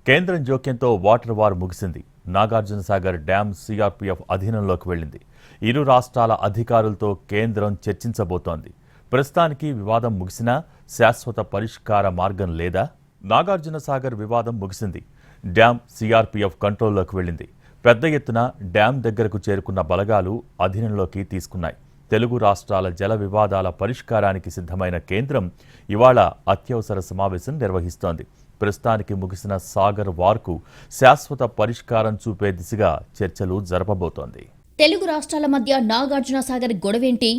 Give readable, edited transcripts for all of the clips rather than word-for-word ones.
కేంద్రం జోక్యంతో water war ముగిసింది. Nagarjunasagar dam CRPF అధీనంలోకి వెళ్లింది. ఇరు రాష్ట్రాల అధికారులతో కేంద్రం చర్చించబోతోంది. ప్రస్తుతానికి వివాదం ముగిసినా శాశ్వత పరిష్కార మార్గం లేదా? నాగార్జునసాగర్ వివాదం ముగిసింది. డ్యాం సిఆర్పీఎఫ్ కంట్రోల్లోకి వెళ్లింది. పెద్ద ఎత్తున డ్యాం దగ్గరకు చేరుకున్న బలగాలు అధీనంలోకి తీసుకున్నాయి. తెలుగు రాష్ట్రాల జల వివాదాల పరిష్కారానికి సిద్ధమైన కేంద్రం ఇవాళ అత్యవసర సమావేశం నిర్వహిస్తోంది. ప్రస్తుతానికి ముగిసిన సాగర్ వార్కు శాశ్వత పరిష్కారం చూపే దిశగా చర్చలు జరపబోతోంది. తెలుగు రాష్ట్రాల మధ్య నాగార్జునసాగర్ గొడవేంటి?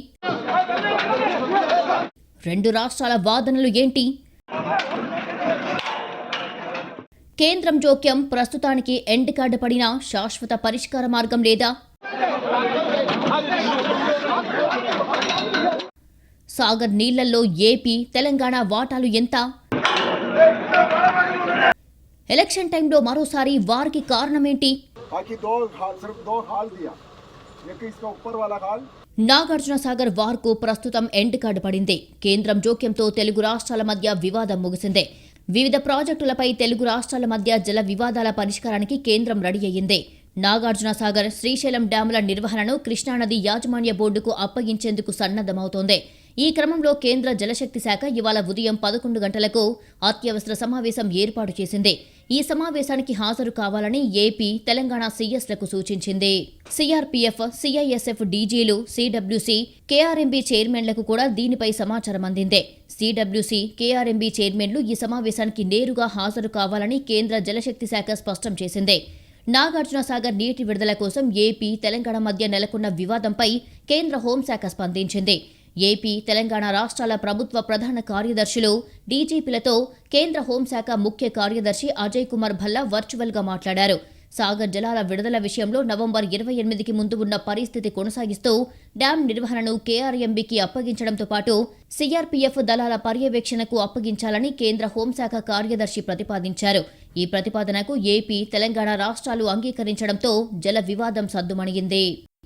రెండు రాష్ట్రాల వాదనలు ఏంటి? కేంద్రం జోక్యం ప్రస్తుతానికి ఎండ్ కార్డు పడినా శాశ్వత పరిష్కార మార్గం లేదా? సాగర్ నీళ్లలో ఏపీ, తెలంగాణ వాటాలు ఎంత? ఎలక్షన్ టైంలో మరోసారి వారికి కారణమేంటి? నాగార్జునసాగర్ వార్కు ప్రస్తుతం ఎండ్ కార్డు పడింది. కేంద్రం జోక్యంతో తెలుగు రాష్ట్రాల మధ్య వివాదం ముగిసింది. వివిధ ప్రాజెక్టులపై తెలుగు రాష్ట్రాల మధ్య జల వివాదాల పరిష్కారానికి కేంద్రం రెడీ అయ్యింది. నాగార్జునసాగర్, శ్రీశైలం డ్యాముల నిర్వహణను కృష్ణానది యాజమాన్య బోర్డుకు అప్పగించేందుకు సన్నద్దమవుతోంది. ఈ క్రమంలో కేంద్ర జలశక్తి శాఖ ఇవాళ ఉదయం 11 గంటలకు అత్యవసర సమావేశం ఏర్పాటు చేసింది. ఈ సమావేశానికి హాజరు కావాలని ఏపీ, తెలంగాణ సీఎస్లకు సూచించింది. సిఆర్పీఎఫ్, సిఐఎస్ఎఫ్ డీజీలు, సిడబ్ల్యూసీ, కేఆర్ఎంబీ చైర్మన్లకు కూడా దీనిపై సమాచారం అందింది. సిడబ్ల్యూసీ, కేఆర్ఎంబీ చైర్మన్లు ఈ సమావేశానికి నేరుగా హాజరు కావాలని కేంద్ర జలశక్తి శాఖ స్పష్టం చేసింది. నాగార్జునసాగర్ నీటి విడుదల కోసం ఏపీ, తెలంగాణ మధ్య నెలకొన్న వివాదంపై కేంద్ర హోంశాఖ స్పందించింది. ఏపీ, తెలంగాణ రాష్ట్రాల ప్రభుత్వ ప్రధాన కార్యదర్శులు, డీజీపీలతో కేంద్ర హోంశాఖ ముఖ్య కార్యదర్శి అజయ్ కుమార్ భల్లా వర్చువల్గా మాట్లాడారు. సాగర్ జలాల విడుదల విషయంలో నవంబర్ 28కి ముందు ఉన్న పరిస్థితి కొనసాగిస్తూ డ్యాం నిర్వహణను కేఆర్ఎంబీకి అప్పగించడంతో పాటు సిఆర్పీఎఫ్ దళాల పర్యవేక్షణకు అప్పగించాలని కేంద్ర హోంశాఖ కార్యదర్శి ప్రతిపాదించారు. ఈ ప్రతిపాదనకు ఏపీ, తెలంగాణ రాష్ట్రాలు అంగీకరించడంతో జల వివాదం సద్దుమణిగింది.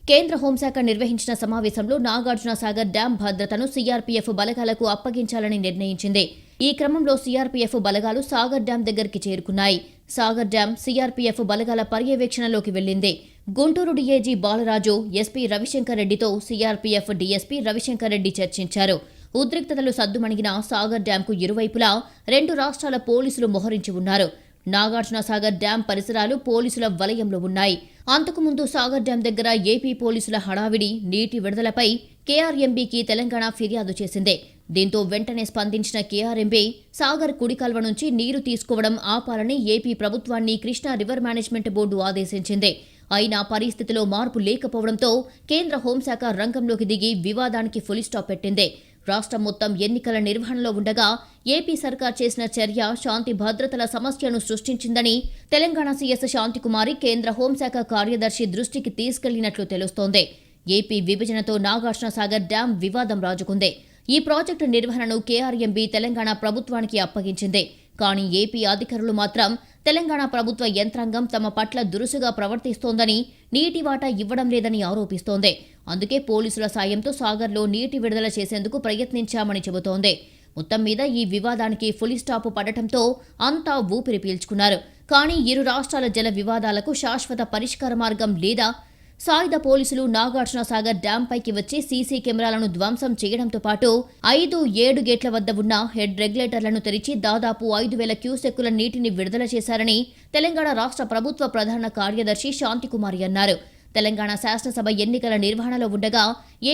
కేంద్ర హోంశాఖ నిర్వహించిన సమావేశంలో నాగార్జునసాగర్ డ్యాం భద్రతను సిఆర్పీఎఫ్ బలగాలకు అప్పగించాలని నిర్ణయించింది. ఈ క్రమంలో సిఆర్పీఎఫ్ బలగాలు సాగర్ డ్యాం దగ్గరికి చేరుకున్నాయి. సాగర్ డ్యాం సిఆర్పీఎఫ్ బలగాల పర్యవేక్షణలోకి వెళ్లింది. గుంటూరు డీఐజీ బాలరాజు, ఎస్పీ రవిశంకర్ రెడ్డితో సిఆర్పీఎఫ్ డీఎస్పీ రవిశంకర్ రెడ్డి చర్చించారు. ఉద్రిక్తతలు సద్దుమణిగిన సాగర్ డ్యాంకు ఇరువైపులా రెండు రాష్ట్రాల పోలీసులు మోహరించి ఉన్నారు. నాగార్జునసాగర్ డ్యాం పరిసరాలు పోలీసుల వలయంలో ఉన్నాయి. అంతకుముందు సాగర్ డ్యాం దగ్గర ఏపీ పోలీసుల హడావిడి, నీటి విడుదలపై కేఆర్ఎంబీకి తెలంగాణ ఫిర్యాదు చేసింది. దీంతో వెంటనే స్పందించిన కేఆర్ఎంబీ సాగర్ కుడికాల్వ నుంచి నీరు తీసుకోవడం ఆపాలని ఏపీ ప్రభుత్వాన్ని కృష్ణా రివర్ మేనేజ్మెంట్ బోర్డు ఆదేశించింది. అయినా పరిస్థితిలో మార్పు లేకపోవడంతో కేంద్ర హోంశాఖ రంగంలోకి దిగి వివాదానికి ఫుల్ స్టాప్ పెట్టింది. రాష్ట్రం మొత్తం ఎన్నికల నిర్వహణలో ఉండగా ఏపీ సర్కార్ చేసిన చర్య శాంతి భద్రతల సమస్యను సృష్టించిందని తెలంగాణ సీఎస్ శాంతికుమారి కేంద్ర హోంశాఖ కార్యదర్శి దృష్టికి తీసుకెళ్లినట్లు తెలుస్తోంది. ఏపీ విభజనతో నాగార్జునసాగర్ డ్యాం వివాదం రాజుకుంది. ఈ ప్రాజెక్టు నిర్వహణను కేఆర్ఎంబీ తెలంగాణ ప్రభుత్వానికి అప్పగించింది. కానీ ఏపీ అధికారులు మాత్రం తెలంగాణ ప్రభుత్వ యంత్రాంగం తమ పట్ల దురుసుగా ప్రవర్తిస్తోందని, నీటి వాటా ఇవ్వడం లేదని ఆరోపిస్తోంది. అందుకే పోలీసుల సాయంతో సాగర్లో నీటి విడుదల చేసేందుకు ప్రయత్నించామని చెబుతోంది. మొత్తం మీద ఈ వివాదానికి ఫుల్ స్టాప్ పడటంతో అంతా ఊపిరి పీల్చుకున్నారు. కానీ ఇరు రాష్ట్రాల జల వివాదాలకు శాశ్వత పరిష్కార మార్గం లేదా? సాయుధ పోలీసులు నాగార్జునసాగర్ డ్యాం పైకి వచ్చి సీసీ కెమెరాలను ధ్వంసం చేయడంతో పాటు 5-7 గేట్ల వద్ద ఉన్న హెడ్ రెగ్యులేటర్లను తెరిచి దాదాపు 5,000 క్యూసెక్కుల నీటిని విడుదల చేశారని తెలంగాణ రాష్ట్ర ప్రభుత్వ ప్రధాన కార్యదర్శి శాంతికుమారి అన్నారు. తెలంగాణ శాసనసభ ఎన్నికల నిర్వహణలో ఉండగా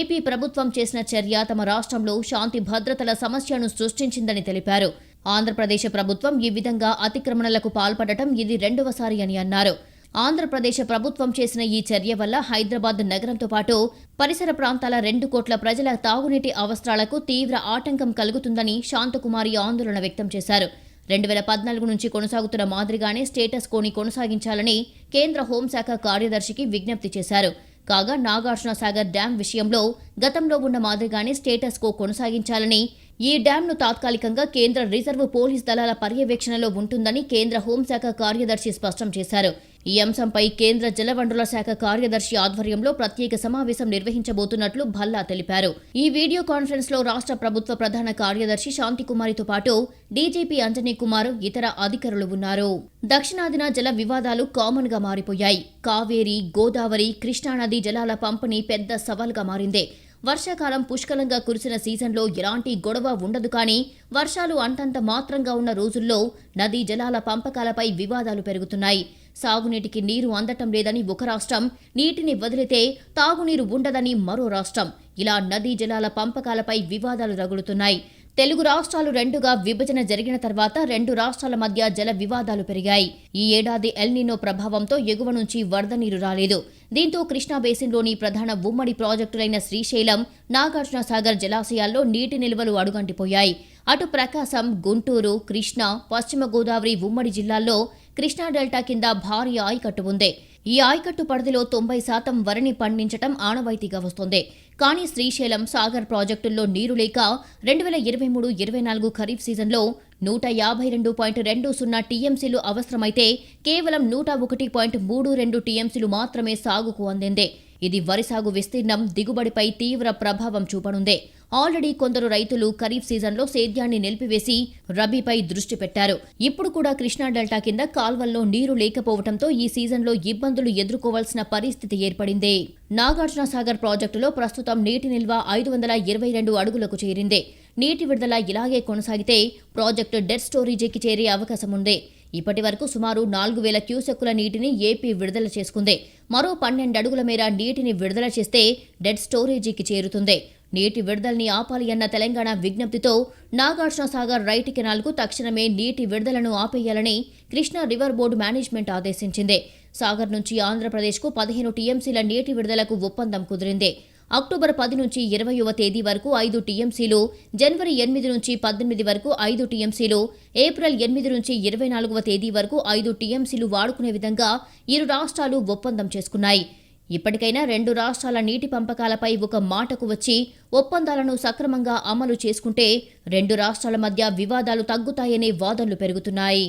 ఏపీ ప్రభుత్వం చేసిన చర్య తమ రాష్ట్రంలో శాంతి భద్రతల సమస్యను సృష్టించిందని తెలిపారు. ఆంధ్రప్రదేశ్ ప్రభుత్వం ఈ విధంగా అతిక్రమణలకు పాల్పడటం ఇది రెండవసారి అని అన్నారు. ఆంధ్రప్రదేశ్ ప్రభుత్వం చేసిన ఈ చర్య వల్ల హైదరాబాద్ నగరంతో పాటు పరిసర ప్రాంతాల 2 కోట్ల ప్రజల తాగునీటి అవసరాలకు తీవ్ర ఆటంకం కలుగుతుందని శాంతకుమారి ఆందోళన వ్యక్తం చేశారు. 2014 నుంచి కొనసాగుతున్న మాదిరిగానే స్టేటస్ కోని కొనసాగించాలని కేంద్ర హోంశాఖ కార్యదర్శికి విజ్ఞప్తి చేశారు. కాగా నాగార్జునసాగర్ డ్యాం విషయంలో గతంలో ఉన్న మాదిరిగానే స్టేటస్ కో కొనసాగించాలని, ఈ డ్యాంను తాత్కాలికంగా కేంద్ర రిజర్వ్ పోలీస్ దళాల పర్యవేక్షణలో ఉంటుందని కేంద్ర హోంశాఖ కార్యదర్శి స్పష్టం చేశారు. ఈ అంశంపై కేంద్ర జలవనరుల శాఖ కార్యదర్శి ఆధ్వర్యంలో ప్రత్యేక సమావేశం నిర్వహించబోతున్నట్లు భల్లా తెలిపారు. ఈ వీడియో కాన్ఫరెన్స్ లో రాష్ట్ర ప్రభుత్వ ప్రధాన కార్యదర్శి శాంతికుమారితో పాటు డీజీపీ అంజనీ కుమార్, ఇతర అధికారులు ఉన్నారు. దక్షిణాదిన జల వివాదాలు కామన్ గా మారిపోయాయి. కావేరీ, గోదావరి, కృష్ణానది జలాల పంపిణీ పెద్ద సవాల్గా మారింది. వర్షాకాలం పుష్కలంగా కురిసిన సీజన్లో ఎలాంటి గొడవ ఉండదు, కానీ వర్షాలు అంతంత మాత్రంగా ఉన్న రోజుల్లో నదీ జలాల పంపకాలపై వివాదాలు పెరుగుతున్నాయి. సాగునీటికి నీరు అందటం లేదని ఒక రాష్ట్రం, నీటిని వదిలితే తాగునీరు ఉండదని మరో రాష్ట్రం, ఇలా నదీ జలాల పంపకాలపై వివాదాలు రగులుతున్నాయి. తెలుగు రాష్ట్రాలు రెండుగా విభజన జరిగిన తర్వాత రెండు రాష్ట్రాల మధ్య జల వివాదాలు పెరిగాయి. ఈ ఏడాది ఎల్నినో ప్రభావంతో ఎగువ నుంచి వరద నీరు రాలేదు. దీంతో కృష్ణా బేసిన్లోని ప్రధాన ఉమ్మడి ప్రాజెక్టులైన శ్రీశైలం, నాగార్జున సాగర్ జలాశయాల్లో నీటి నిల్వలు అడుగంటిపోయాయి. అటు ప్రకాశం, గుంటూరు, కృష్ణా, పశ్చిమ గోదావరి ఉమ్మడి జిల్లాల్లో కృష్ణా డెల్టా కింద భారీ ఆయకట్టు ఉంది. ఈ ఆయకట్టు పరిధిలో 90% వరిని పండించటం ఆనవాయితీగా వస్తోంది. కానీ శ్రీశైలం, సాగర్ ప్రాజెక్టుల్లో నీరు లేక 2023-24 ఖరీఫ్ సీజన్లో 152.20 టీఎంసీలు అవసరమైతే కేవలం 101.32 టీఎంసీలు మాత్రమే సాగుకు అందింది. ఇది వరి సాగు విస్తీర్ణం, దిగుబడిపై తీవ్ర ప్రభావం చూపనుంది. ఆల్రెడీ కొందరు రైతులు ఖరీఫ్ సీజన్లో సేద్యాన్ని నిలిపివేసి రబీపై దృష్టి పెట్టారు. ఇప్పుడు కూడా కృష్ణా డెల్టా కింద కాల్వల్లో నీరు లేకపోవడంతో ఈ సీజన్లో ఇబ్బందులు ఎదుర్కోవాల్సిన పరిస్థితి ఏర్పడింది. నాగార్జున సాగర్ ప్రాజెక్టులో ప్రస్తుతం నీటి నిల్వ 522 అడుగులకు చేరింది. నీటి విడుదల ఇలాగే కొనసాగితే ప్రాజెక్టు డెడ్ స్టోరేజీకి చేరే అవకాశం ఉంది. ఇప్పటి వరకు సుమారు 4000 క్యూసెక్కుల నీటిని ఏపీ విడుదల చేసుకుంది. మరో 12 అడుగుల మేర నీటిని విడుదల చేస్తే డెడ్ స్టోరేజీకి చేరుతుంది. నీటి విడుదలని ఆపాలి అన్న తెలంగాణ విజ్ఞప్తితో నాగార్జున సాగర్ రైట్ కెనాల్కు తక్షణమే నీటి విడుదలను ఆపేయాలని కృష్ణా రివర్ బోర్డు మేనేజ్మెంట్ ఆదేశించింది. సాగర్ నుంచి ఆంధ్రప్రదేశ్కు 15 టీఎంసీల నీటి విడుదలకు ఒప్పందం కుదిరింది. అక్టోబర్ 10 నుంచి 20వ తేదీ వరకు 5 టీఎంసీలు, జనవరి 8 నుంచి 18 వరకు 5 టీఎంసీలు, ఏప్రిల్ 8 నుంచి 24వ తేదీ వరకు 5 టీఎంసీలు వాడుకునే విధంగా ఇరు రాష్ట్రాలు ఒప్పందం చేసుకున్నాయి. ఇప్పటికైనా రెండు రాష్ట్రాల నీటి పంపకాలపై ఒక మాటకు వచ్చి ఒప్పందాలను సక్రమంగా అమలు చేసుకుంటే రెండు రాష్ట్రాల మధ్య వివాదాలు తగ్గుతాయనే వాదనలు పెరుగుతున్నాయి.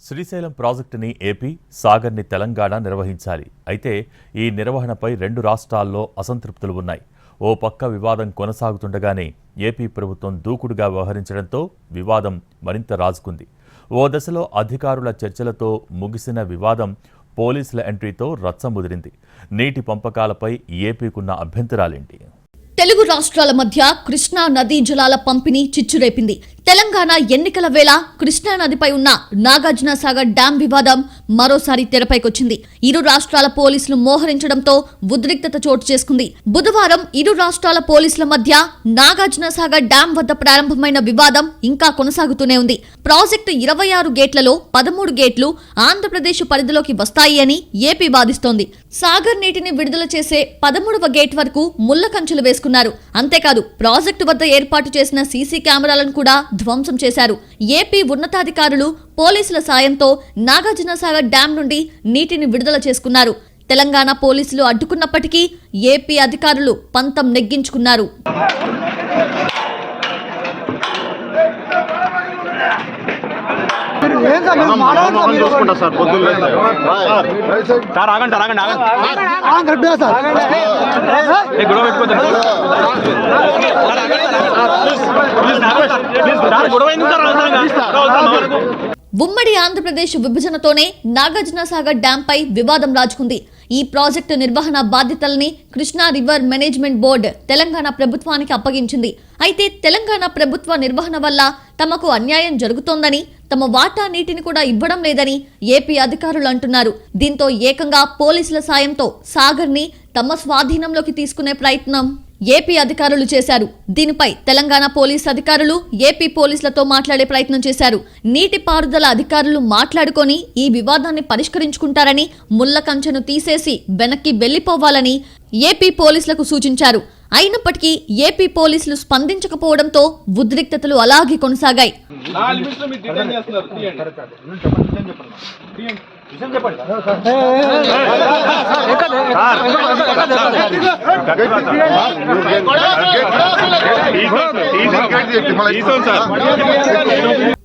శ్రీశైలం ప్రాజెక్టుని ఏపీ, సాగర్ని తెలంగాణ నిర్వహించాలి. అయితే ఈ నిర్వహణపై రెండు రాష్ట్రాల్లో అసంతృప్తులు ఉన్నాయి. ఓ పక్క వివాదం కొనసాగుతుండగానే ఏపీ ప్రభుత్వం దూకుడుగా వ్యవహరించడంతో వివాదం మరింత రాజుకుంది. ఓ దశలో అధికారుల చర్చలతో ముగిసిన వివాదం పోలీసుల ఎంట్రీతో రచ్చ ముదిరింది. నీటి పంపకాలపై ఏపీకున్న అభ్యంతరాలేంటి? తెలుగు రాష్ట్రాల మధ్య కృష్ణా నదీ జలాల పంపిణీ చిచ్చురేపింది. తెలంగాణ ఎన్నికల వేళ కృష్ణా నదిపై ఉన్న నాగార్జున సాగర్ డ్యాం వివాదం మరోసారి తెరపైకొచ్చింది. ఇరు రాష్ట్రాల పోలీసులు మోహరించడంతో ఉద్రిక్తత చోటు చేసుకుంది. బుధవారం ఇరు రాష్ట్రాల పోలీసుల మధ్య నాగార్జున సాగర్ డ్యాం వద్ద ప్రారంభమైన వివాదం ఇంకా కొనసాగుతూనే ఉంది. ప్రాజెక్టు 26 గేట్లలో 13 గేట్లు ఆంధ్రప్రదేశ్ పరిధిలోకి వస్తాయి అని ఏపీ వాదిస్తోంది. సాగర్ నీటిని విడుదల చేసే 13వ గేట్ వరకు ముళ్ల కంచెలు వేసుకున్నారు. అంతేకాదు ప్రాజెక్టు వద్ద ఏర్పాటు చేసిన సీసీ కెమెరాలను కూడా ధ్వంసం చేశారు. ఏపీ ఉన్నతాధికారులు పోలీసుల సాయంతో నాగార్జున సాగర్ డ్యాం నుండి నీటిని విడుదల చేసుకున్నారు. తెలంగాణ పోలీసులు అడ్డుకున్నప్పటికీ ఏపీ అధికారులు పంతం నెగ్గించుకున్నారు. ఉమ్మడి ఆంధ్రప్రదేశ్ విభజనతోనే నాగార్జున సాగర్ డ్యాంపై వివాదం రాజుకుంది. ఈ ప్రాజెక్టు నిర్వహణ బాధ్యతల్ని Krishna river management board Telangana ప్రభుత్వానికి అప్పగించింది. అయితే తెలంగాణ ప్రభుత్వ నిర్వహణ వల్ల తమకు అన్యాయం జరుగుతోందని, తమ వాటా నీటిని కూడా ఇవ్వడం లేదని ఏపీ అధికారులు అంటున్నారు. దీంతో ఏకంగా పోలీసుల సాయంతో సాగర్ని తమ స్వాధీనంలోకి తీసుకునే ప్రయత్నం ఏపీ అధికారులు చేశారు. దీనిపై తెలంగాణ పోలీస్ అధికారులు ఏపీ పోలీసులతో మాట్లాడే ప్రయత్నం చేశారు. నీటిపారుదల అధికారులు మాట్లాడుకొని ఈ వివాదాన్ని పరిష్కరించుకుంటారని, ముళ్ల కంచెను తీసేసి వెనక్కి వెళ్లిపోవాలని ఏపీ పోలీసులకు సూచించారు. అయినప్పటికీ ఏపీ పోలీసులు స్పందించకపోవడంతో ఉద్రిక్తతలు అలాగే కొనసాగాయి.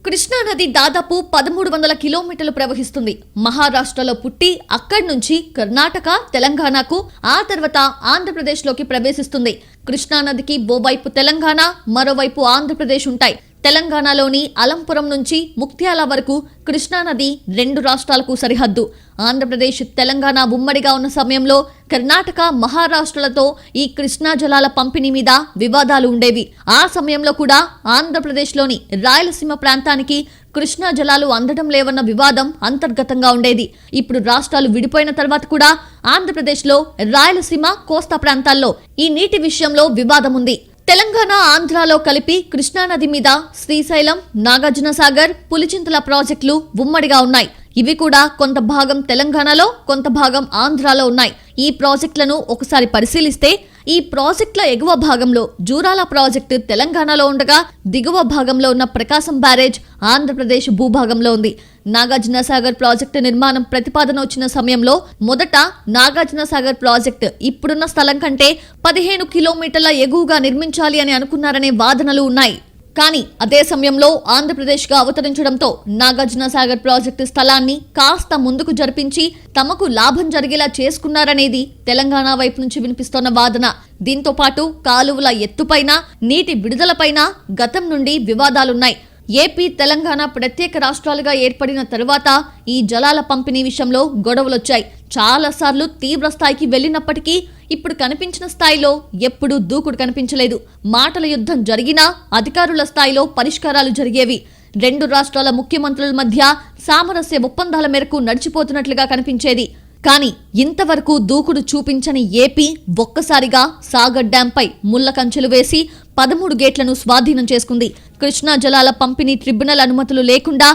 కృష్ణానది దాదాపు 1300 కిలోమీటర్లు ప్రవహిస్తుంది. మహారాష్ట్రలో పుట్టి అక్కడి నుంచి కర్ణాటక, తెలంగాణకు, ఆ తర్వాత ఆంధ్రప్రదేశ్లోకి ప్రవేశిస్తుంది. కృష్ణానదికి ఓవైపు తెలంగాణ, మరోవైపు ఆంధ్రప్రదేశ్ ఉంటాయి. తెలంగాణలోని అలంపురం నుంచి ముక్త్యాల వరకు కృష్ణానది 2 రాష్ట్రాలకు సరిహద్దు. ఆంధ్రప్రదేశ్, తెలంగాణ ఉమ్మడిగా ఉన్న సమయంలో కర్ణాటక, మహారాష్ట్రలతో ఈ కృష్ణా జలాల పంపిణీ మీద వివాదాలు ఉండేవి. ఆ సమయంలో కూడా ఆంధ్రప్రదేశ్లోని రాయలసీమ ప్రాంతానికి కృష్ణా జలాలు అందడం లేవన్న వివాదం అంతర్గతంగా ఉండేది. ఇప్పుడు రాష్ట్రాలు విడిపోయిన తర్వాత కూడా ఆంధ్రప్రదేశ్లో రాయలసీమ, కోస్తా ప్రాంతాల్లో ఈ నీటి విషయంలో వివాదం ఉంది. తెలంగాణ, ఆంధ్రాలో కలిపి కృష్ణానది మీద శ్రీశైలం, నాగార్జునసాగర్, పులిచింతల ప్రాజెక్టులు ఉమ్మడిగా ఉన్నాయి. ఇవి కూడా కొంత భాగం తెలంగాణలో, కొంత భాగం ఆంధ్రాలో ఉన్నాయి. ఈ ప్రాజెక్టులను ఒకసారి పరిశీలిస్తే ఈ ప్రాజెక్టుల ఎగువ భాగంలో జూరాల ప్రాజెక్టు తెలంగాణలో ఉండగా, దిగువ భాగంలో ఉన్న ప్రకాశం బ్యారేజ్ ఆంధ్రప్రదేశ్ భూభాగంలో ఉంది. నాగార్జునసాగర్ ప్రాజెక్టు నిర్మాణం ప్రతిపాదన వచ్చిన సమయంలో మొదట నాగార్జునసాగర్ ప్రాజెక్టు ఇప్పుడున్న స్థలం కంటే 15 కిలోమీటర్ల ఎగువగా నిర్మించాలి అని అనుకున్నారనే వాదనలు ఉన్నాయి. కానీ అదే సమయంలో ఆంధ్రప్రదేశ్గా అవతరించడంతో నాగార్జునసాగర్ ప్రాజెక్టు స్థలాన్ని కాస్త ముందుకు జరిపించి తమకు లాభం జరిగేలా చేసుకున్నారనేది తెలంగాణ వైపు నుంచి వినిపిస్తోన్న వాదన. దీంతో పాటు కాలువల ఎత్తుపైన, నీటి విడుదలపైన గతం నుండి వివాదాలున్నాయి. ఏపీ, తెలంగాణ ప్రత్యేక రాష్ట్రాలుగా ఏర్పడిన తరువాత ఈ జలాల పంపిణీ విషయంలో గొడవలొచ్చాయి. చాలాసార్లు తీవ్ర స్థాయికి వెళ్లినప్పటికీ ఇప్పుడు కనిపించిన స్థాయిలో ఎప్పుడూ దూకుడు కనిపించలేదు. మాటల యుద్ధం జరిగినా అధికారుల స్థాయిలో పరిష్కారాలు జరిగేవి. 2 రాష్ట్రాల ముఖ్యమంత్రుల మధ్య సామరస్య ఒప్పందాల మేరకు నడిచిపోతున్నట్లుగా కనిపించేది. కానీ ఇంతవరకు దూకుడు చూపించని ఏపీ ఒక్కసారిగా సాగర్ డ్యాంపై ముళ్ల కంచెలు వేసి 13 గేట్లను స్వాధీనం చేసుకుంది. కృష్ణా జలాల పంపిణీ ట్రిబ్యునల్ అనుమతులు లేకుండా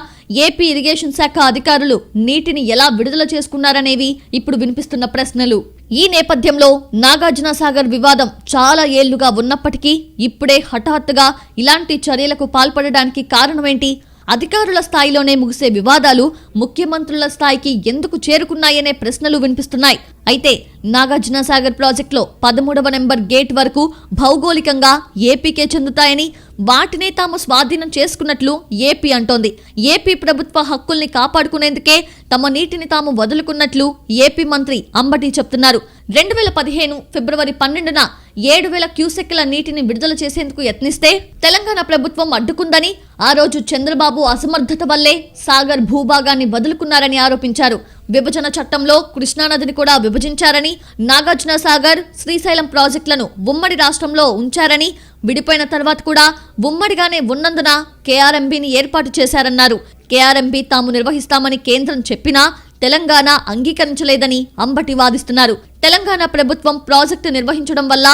ఏపీ ఇరిగేషన్ శాఖ అధికారులు నీటిని ఎలా విడుదల చేసుకున్నారనేవి ఇప్పుడు వినిపిస్తున్న ప్రశ్నలు. ఈ నేపథ్యంలో నాగార్జునసాగర్ వివాదం చాలా ఏళ్లుగా ఉన్నప్పటికీ ఇప్పుడే హఠాత్తుగా ఇలాంటి చర్యలకు పాల్పడడానికి కారణమేంటి? అధికారుల స్థాయిలోనే ముగిసే వివాదాలు ముఖ్యమంత్రుల స్థాయికి ఎందుకు చేరుకున్నాయనే ప్రశ్నలు వినిపిస్తున్నాయి. అయితే నాగార్జునసాగర్ ప్రాజెక్టులో 13వ నెంబర్ గేట్ వరకు భౌగోళికంగా ఏపీకే చెందుతాయని, వాటినే తాము స్వాధీనం చేసుకున్నట్లు ఏపీ అంటోంది. ఏపీ ప్రభుత్వ హక్కుల్ని కాపాడుకునేందుకే తమ నీటిని తాము వదులుకున్నట్లు ఏపీ మంత్రి అంబటి చెప్తున్నారు. 2015 ఫిబ్రవరి 12న 7,000 క్యూసెక్కుల నీటిని విడుదల చేసేందుకు యత్నిస్తే తెలంగాణ ప్రభుత్వం అడ్డుకుందని, ఆ రోజు చంద్రబాబు అసమర్థత వల్లే సాగర్ భూభాగాన్ని వదులుకున్నారని ఆరోపించారు. విభజన చట్టంలో కృష్ణానదిని కూడా విభజించారని, నాగార్జునసాగర్, శ్రీశైలం ప్రాజెక్టులను ఉమ్మడి రాష్ట్రంలో ఉంచారని, విడిపోయిన తర్వాత కూడా ఉమ్మడిగానే ఉన్నందున కేఆర్ఎంబీని ఏర్పాటు చేశారన్నారు. కేఆర్ఎంబీ తాము నిర్వహిస్తామని కేంద్రం చెప్పినా తెలంగాణ అంగీకరించలేదని అంబటి వాదిస్తున్నారు. తెలంగాణ ప్రభుత్వం ప్రాజెక్టు నిర్వహించడం వల్ల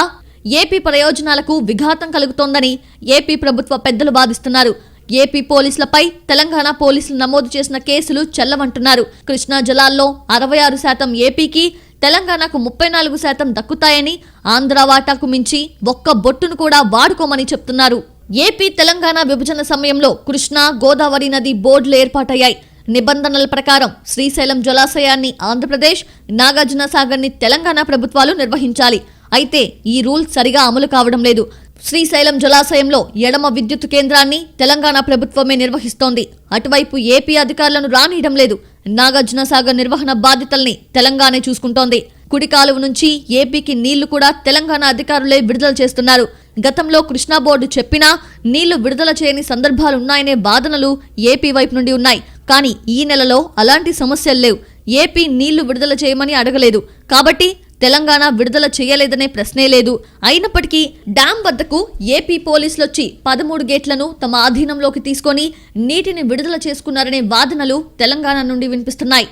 ఏపీ ప్రయోజనాలకు విఘాతం కలుగుతోందని ఏపీ ప్రభుత్వ పెద్దలు వాదిస్తున్నారు. ఏపీ పోలీసులపై తెలంగాణ పోలీసులు నమోదు చేసిన కేసులు చెల్లవంటున్నారు. కృష్ణా జలాల్లో 66% ఏపీకి, తెలంగాణకు 34% దక్కుతాయని, ఆంధ్ర వాటాకు మించి ఒక్క బొట్టును కూడా వాడుకోమని చెప్తున్నారు. ఏపీ, తెలంగాణ విభజన సమయంలో కృష్ణా, గోదావరి నది బోర్డులు ఏర్పాటయ్యాయి. నిబంధనల ప్రకారం శ్రీశైలం జలాశయాన్ని ఆంధ్రప్రదేశ్, నాగార్జునసాగర్ని తెలంగాణ ప్రభుత్వాలు నిర్వహించాలి. అయితే ఈ రూల్ సరిగా అమలు కావడం లేదు. శ్రీశైలం జలాశయంలో ఎడమ విద్యుత్ కేంద్రాన్ని తెలంగాణ ప్రభుత్వమే నిర్వహిస్తోంది. అటువైపు ఏపీ అధికారులను రానియడం లేదు. నాగార్జునసాగర్ నిర్వహణ బాధ్యతల్ని తెలంగాణే చూసుకుంటోంది. కుడి కాలువ నుంచి ఏపీకి నీళ్లు కూడా తెలంగాణ అధికారులే విడుదల చేస్తున్నారు. గతంలో కృష్ణా బోర్డు చెప్పినా నీళ్లు విడుదల చేయని సందర్భాలున్నాయనే వాదనలు ఏపీ వైపు నుండి ఉన్నాయి. కానీ ఈ నెలలో అలాంటి సమస్యలు లేవు. ఏపీ నీళ్లు విడుదల చేయమని అడగలేదు కాబట్టి తెలంగాణ విడుదల చేయలేదనే ప్రశ్నే లేదు. అయినప్పటికీ డ్యాం వద్దకు ఏపీ పోలీసులొచ్చి 13 గేట్లను తమ ఆధీనంలోకి తీసుకొని నీటిని విడుదల చేసుకున్నారనే వాదనలు తెలంగాణ నుండి వినిపిస్తున్నాయి.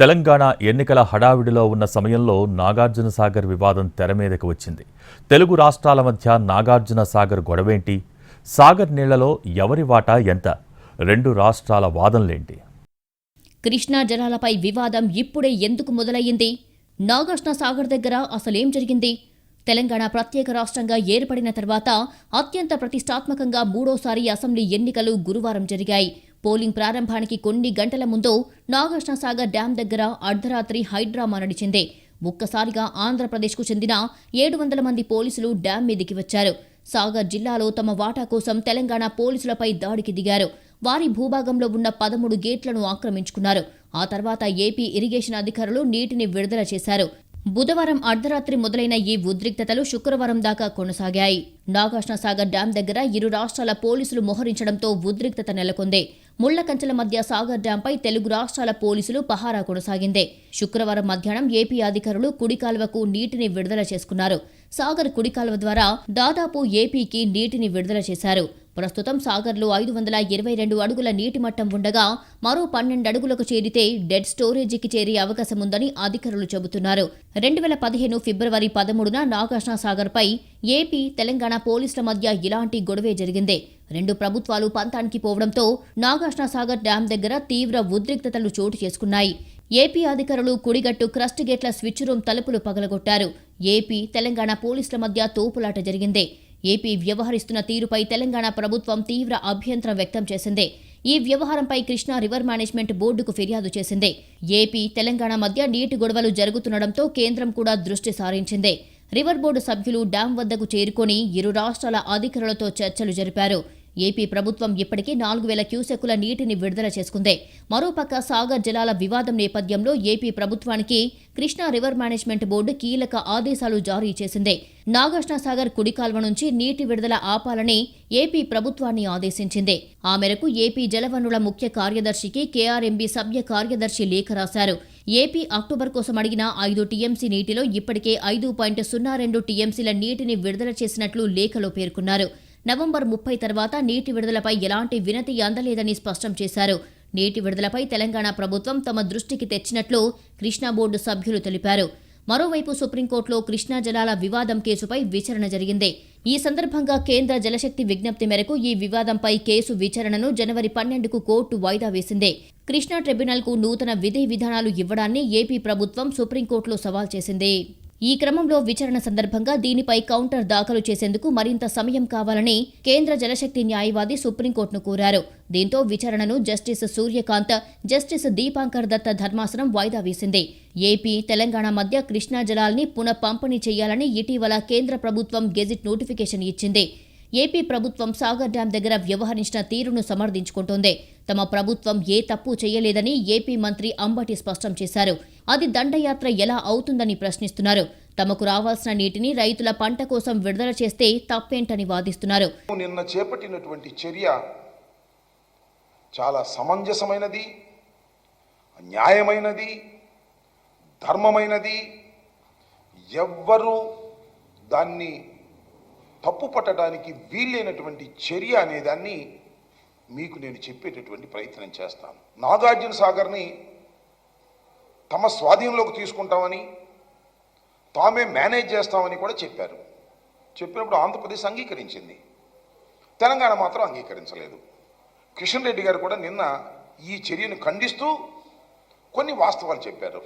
తెలంగాణ ఎన్నికల హడావిడిలో ఉన్న సమయంలో నాగార్జునసాగర్ వివాదం తెర మీదకు వచ్చింది. తెలుగు రాష్ట్రాల మధ్య నాగార్జునసాగర్ గొడవేంటి? సాగర్ నీళ్లలో ఎవరి వాటా ఎంత? 2 రాష్ట్రాల వాదనలేంటి? కృష్ణా జలాలపై వివాదం ఇప్పుడే ఎందుకు మొదలయ్యింది? నాగార్జునసాగర్ దగ్గర అసలేం జరిగింది? తెలంగాణ ప్రత్యేక రాష్ట్రంగా ఏర్పడిన తర్వాత అత్యంత ప్రతిష్టాత్మకంగా 3వ సారి అసెంబ్లీ ఎన్నికలు గురువారం జరిగాయి. పోలింగ్ ప్రారంభానికి కొన్ని గంటల ముందు నాగార్జునసాగర్ డ్యాం దగ్గర అర్ధరాత్రి హైడ్రామా నడిచింది. ఒక్కసారిగా ఆంధ్రప్రదేశ్కు చెందిన 700 మంది పోలీసులు డ్యాం మీదికి వచ్చారు. సాగర్ జిల్లాలో తమ వాటా కోసం తెలంగాణ పోలీసులపై దాడికి దిగారు. వారి భూభాగంలో ఉన్న 13 గేట్లను ఆక్రమించుకున్నారు. ఆ తర్వాత ఏపీ ఇరిగేషన్ అధికారులు నీటిని విడుదల చేశారు. బుధవారం అర్ధరాత్రి మొదలైన ఈ ఉద్రిక్తతలు శుక్రవారం దాకా కొనసాగాయి. నాగార్జునసాగర్ డ్యాం దగ్గర ఇరు రాష్ట్రాల పోలీసులు మోహరించడంతో ఉద్రిక్తత నెలకొంది. ముళ్ల కంచెల మధ్య సాగర్ డ్యాంపై తెలుగు రాష్ట్రాల పోలీసులు పహారా కొనసాగింది. శుక్రవారం మధ్యాహ్నం ఏపీ అధికారులు కుడి కాలువకు నీటిని విడుదల చేసుకున్నారు. సాగర్ కుడి కాలువ ద్వారా దాదాపు ఏపీకి నీటిని విడుదల చేశారు. ప్రస్తుతం సాగర్లో 522 అడుగుల నీటి మట్టం ఉండగా మరో 12 అడుగులకు చేరితే డెడ్ స్టోరేజీకి చేరే అవకాశం ఉందని అధికారులు చెబుతున్నారు. 2015 ఫిబ్రవరి 13న నాగార్జునసాగర్పై ఏపీ, తెలంగాణ పోలీసుల మధ్య ఇలాంటి గొడవే జరిగింది. రెండు ప్రభుత్వాలు పంతానికి పోవడంతో నాగార్జునసాగర్ డ్యాం దగ్గర తీవ్ర ఉద్రిక్తతలు చోటు చేసుకున్నాయి. ఏపీ అధికారులు కుడిగట్టు క్రస్ట్ గేట్ల స్విచ్ రూమ్ తలుపులు పగలగొట్టారు. ఏపీ, తెలంగాణ పోలీసుల మధ్య తోపులాట జరిగింది. ఏపీ వ్యవహరిస్తున్న తీరుపై తెలంగాణ ప్రభుత్వం తీవ్ర అభ్యంతరం వ్యక్తం చేసింది. ఈ వ్యవహారంపై కృష్ణా రివర్ మేనేజ్మెంట్ బోర్డుకు ఫిర్యాదు చేసింది. ఏపీ, తెలంగాణ మధ్య నీటి గొడవలు జరుగుతుండటంతో కేంద్రం కూడా దృష్టి సారించింది. రివర్ బోర్డు సభ్యులు డ్యాం వద్దకు చేరుకొని ఇరు రాష్ట్రాల అధికారులతో చర్చలు జరిపారు. ఏపీ ప్రభుత్వం ఇప్పటికే 4000 క్యూసెక్కుల నీటిని విడుదల చేసుకుంది. మరోపక్క సాగర్ జలాల వివాదం నేపథ్యంలో ఏపీ ప్రభుత్వానికి కృష్ణా రివర్ మేనేజ్మెంట్ బోర్డు కీలక ఆదేశాలు జారీ చేసింది. నాగార్జునసాగర్ కుడి కాల్వ నుంచి నీటి విడుదల ఆపాలని ఏపీ ప్రభుత్వాన్ని ఆదేశించింది. ఆ మేరకు ఏపీ జలవనరుల ముఖ్య కార్యదర్శికి కేఆర్ఎంబీ సభ్య కార్యదర్శి లేఖ రాశారు. ఏపీ అక్టోబర్ కోసం అడిగిన 5 టీఎంసీ నీటిలో ఇప్పటికే 5.02 టీఎంసీల నీటిని విడుదల చేసినట్లు లేఖలో పేర్కొన్నారు. నవంబర్ 30 తర్వాత నీటి విడుదలపై ఎలాంటి వినతి అందలేదని స్పష్టం చేశారు. నీటి విడుదలపై తెలంగాణ ప్రభుత్వం తమ దృష్టికి తెచ్చినట్లు కృష్ణా బోర్డు సభ్యులు తెలిపారు. మరోవైపు సుప్రీంకోర్టులో కృష్ణా జలాల వివాదం కేసుపై విచారణ జరిగింది. ఈ సందర్భంగా కేంద్ర జలశక్తి విజ్ఞప్తి మేరకు ఈ వివాదంపై కేసు విచారణను జనవరి 12కు కోర్టు వాయిదా వేసింది. కృష్ణా ట్రిబ్యునల్కు నూతన విధి విధానాలు ఇవ్వడాన్ని ఏపీ ప్రభుత్వం సుప్రీంకోర్టులో సవాల్ చేసింది. ఈ క్రమంలో విచారణ సందర్భంగా దీనిపై కౌంటర్ దాఖలు చేసేందుకు మరింత సమయం కావాలని కేంద్ర జలశక్తి న్యాయవాది సుప్రీంకోర్టును కోరారు. దీంతో విచారణను జస్టిస్ సూర్యకాంత్, జస్టిస్ దీపాంకర్ దత్త ధర్మాసనం వాయిదా వేసింది. ఏపీ, తెలంగాణ మధ్య కృష్ణా జలాల్ని పునః పంపిణీ చేయాలని ఇటీవల కేంద్ర ప్రభుత్వం గెజిట్ నోటిఫికేషన్ ఇచ్చింది. ఏపీ ప్రభుత్వం సాగర్ డ్యాం దగ్గర వ్యవహరించిన తీరును సమర్థించుకుంటోంది. తమ ప్రభుత్వం ఏ తప్పు చేయలేదని ఏపీ మంత్రి అంబటి స్పష్టం చేశారు. అది దండయాత్ర ఎలా అవుతుందని ప్రశ్నిస్తున్నారు. తమకు రావాల్సిన నీటిని రైతుల పంట కోసం విడుదల చేస్తే తప్పేంటని వాదిస్తున్నారు. నిన్న చేపట్టినటువంటి చర్య చాలా సమంజసమైనది, న్యాయమైనది, ధర్మమైనది. ఎవ్వరూ దాన్ని తప్పు పట్టడానికి వీలైనటువంటి చర్య అనేదాన్ని మీకు నేను చెప్పేటటువంటి ప్రయత్నం చేస్తాను. నాగార్జునసాగర్ని తమ స్వాధీనంలోకి తీసుకుంటామని, తామే మేనేజ్ చేస్తామని కూడా చెప్పారు. చెప్పినప్పుడు ఆంధ్రప్రదేశ్ అంగీకరించింది, తెలంగాణ మాత్రం అంగీకరించలేదు. కిషన్ రెడ్డి గారు కూడా నిన్న ఈ చర్యను ఖండిస్తూ కొన్ని వాస్తవాలు చెప్పారు.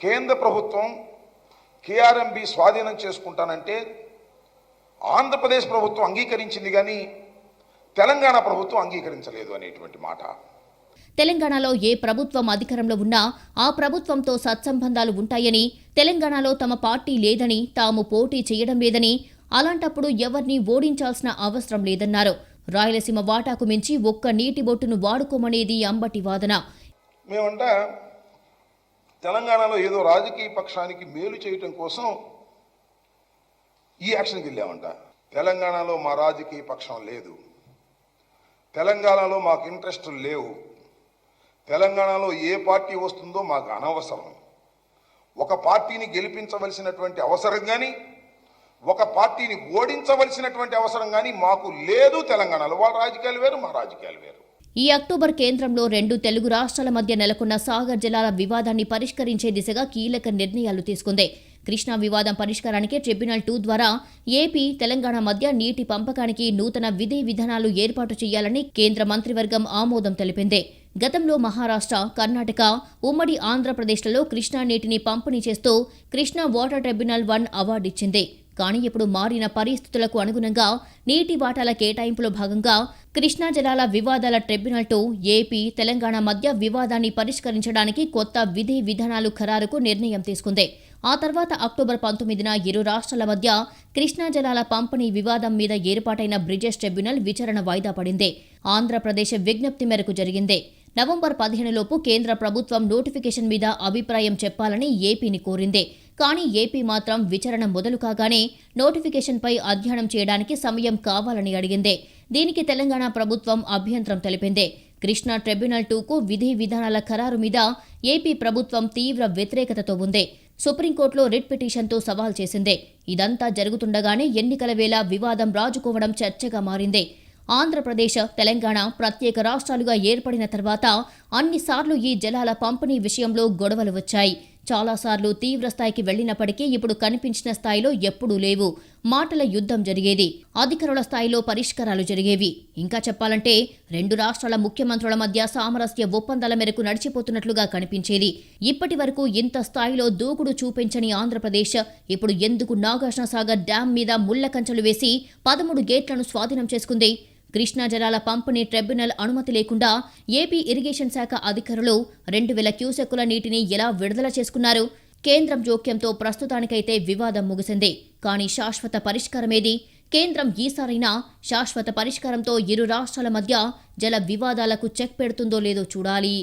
కేంద్ర ప్రభుత్వం కేఆర్ఎంబీ స్వాధీనం చేసుకుంటానంటే ఆంధ్రప్రదేశ్ ప్రభుత్వం అంగీకరించింది కానీ తెలంగాణ ప్రభుత్వం అంగీకరించలేదు అనేటువంటి మాట. తెలంగాణలో ఏ ప్రభుత్వం అధికారంలో ఉన్నా ఆ ప్రభుత్వంతో సత్సంబంధాలు ఉంటాయని, తెలంగాణలో తమ పార్టీ లేదని, తాము పోటీ చేయడం లేదని, అలాంటప్పుడు ఎవరిని ఓడించాల్సిన అవసరం లేదన్నారు. రాయలసీమ వాటాకు మించి ఒక్క నీటి బొట్టును వాడుకోమనేది అంబటి వాదన. మేమంట తెలంగాణలో ఏదో రాజకీయ పక్షానికి మేలు చేయటం కోసం ఈ యాక్షన్కి వెళ్ళామంట. తెలంగాణలో మా రాజకీయ పక్షం లేదు, తెలంగాణలో మాకు ఇంట్రెస్టులు లేవు, తెలంగాణలో ఏ పార్టీ వస్తుందో మాకు అనవసరం. ఒక పార్టీని గెలిపించవలసినటువంటి అవసరం కానీ, ఒక పార్టీని ఓడించవలసినటువంటి అవసరం కానీ మాకు లేదు. తెలంగాణలో వాళ్ళ రాజకీయాలు వేరు, మా రాజకీయాలు వేరు. ఈ అక్టోబర్ కేంద్రంలో రెండు తెలుగు రాష్ట్రాల మధ్య నెలకొన్న సాగర్ జలాల వివాదాన్ని పరిష్కరించే దిశగా కీలక నిర్ణయాలు తీసుకుంది. కృష్ణా వివాదం పరిష్కారానికి ట్రిబ్యునల్ 2 ద్వారా ఏపీ, తెలంగాణ మధ్య నీటి పంపకానికి నూతన విధి విధానాలు ఏర్పాటు చేయాలని కేంద్ర మంత్రివర్గం ఆమోదం తెలిపింది. గతంలో మహారాష్ట్ర, కర్ణాటక, ఉమ్మడి ఆంధ్రప్రదేశ్లలో కృష్ణా నీటిని పంపిణీ చేస్తూ కృష్ణా వాటర్ ట్రిబ్యునల్ 1 అవార్డిచ్చింది. కానీ ఇప్పుడు మారిన పరిస్థితులకు అనుగుణంగా నీటి వాటాల కేటాయింపులో భాగంగా కృష్ణా జలాల వివాదాల ట్రిబ్యునల్ 2 ఏపీ, తెలంగాణ మధ్య వివాదాన్ని పరిష్కరించడానికి కొత్త విధి విధానాలు ఖరారుకు నిర్ణయం తీసుకుంది. ఆ తర్వాత అక్టోబర్ 19న ఇరు రాష్ట్రాల మధ్య కృష్ణా జలాల పంపిణీ వివాదం మీద ఏర్పాటైన బ్రిజేష్ ట్రిబ్యునల్ విచారణ వాయిదా పడింది. ఆంధ్రప్రదేశ్ విజ్ఞప్తి మేరకు జరిగింది. నవంబర్ 15లోపు కేంద్ర ప్రభుత్వం నోటిఫికేషన్ మీద అభిప్రాయం చెప్పాలని ఏపీని కోరింది. కానీ ఏపీ మాత్రం విచారణ మొదలు కాగానే నోటిఫికేషన్పై అధ్యయనం చేయడానికి సమయం కావాలని అడిగింది. దీనికి తెలంగాణ ప్రభుత్వం అభ్యంతరం తెలిపింది. కృష్ణా ట్రిబ్యునల్ 2కు విధి విధానాల ఖరారు మీద ఏపీ ప్రభుత్వం తీవ్ర వ్యతిరేకతతో ఉంది. సుప్రీంకోర్టులో రిట్ పిటిషన్తో సవాల్ చేసింది. ఇదంతా జరుగుతుండగానే ఎన్నికల వేళ వివాదం రాజుకోవడం చర్చగా మారింది. ఆంధ్రప్రదేశ్, తెలంగాణ ప్రత్యేక రాష్ట్రాలుగా ఏర్పడిన తర్వాత అన్నిసార్లు ఈ జలాల పంపిణీ విషయంలో గొడవలు వచ్చాయి. చాలాసార్లు తీవ్రస్థాయికి వెళ్లినప్పటికీ ఇప్పుడు కనిపించిన స్థాయిలో ఎప్పుడూ లేవు. మాటల యుద్ధం జరిగేది, అధికారుల స్థాయిలో పరిష్కారాలు జరిగేవి. ఇంకా చెప్పాలంటే 2 రాష్ట్రాల ముఖ్యమంత్రుల మధ్య సామరస్య ఒప్పందాల మేరకు నడిచిపోతున్నట్లుగా కనిపించేది. ఇప్పటి వరకు ఇంత స్థాయిలో దూకుడు చూపించని ఆంధ్రప్రదేశ్ ఇప్పుడు ఎందుకు నాగార్జునసాగర్ డ్యాం మీద ముళ్ల కంచెలు వేసి 13 గేట్లను స్వాధీనం చేసుకుంది? కృష్ణా జలాల పంపిణీ ట్రిబ్యునల్ అనుమతి లేకుండా ఏపీ ఇరిగేషన్ శాఖ అధికారులు 2000 క్యూసెక్కుల నీటిని ఎలా విడుదల చేసుకున్నారు? కేంద్రం జోక్యంతో ప్రస్తుతానికైతే వివాదం ముగిసింది. కానీ శాశ్వత పరిష్కారమేది? కేంద్రం ఈసారైనా శాశ్వత పరిష్కారంతో ఇరు రాష్ట్రాల మధ్య జల వివాదాలకు చెక్ పెడుతుందో లేదో చూడాలి.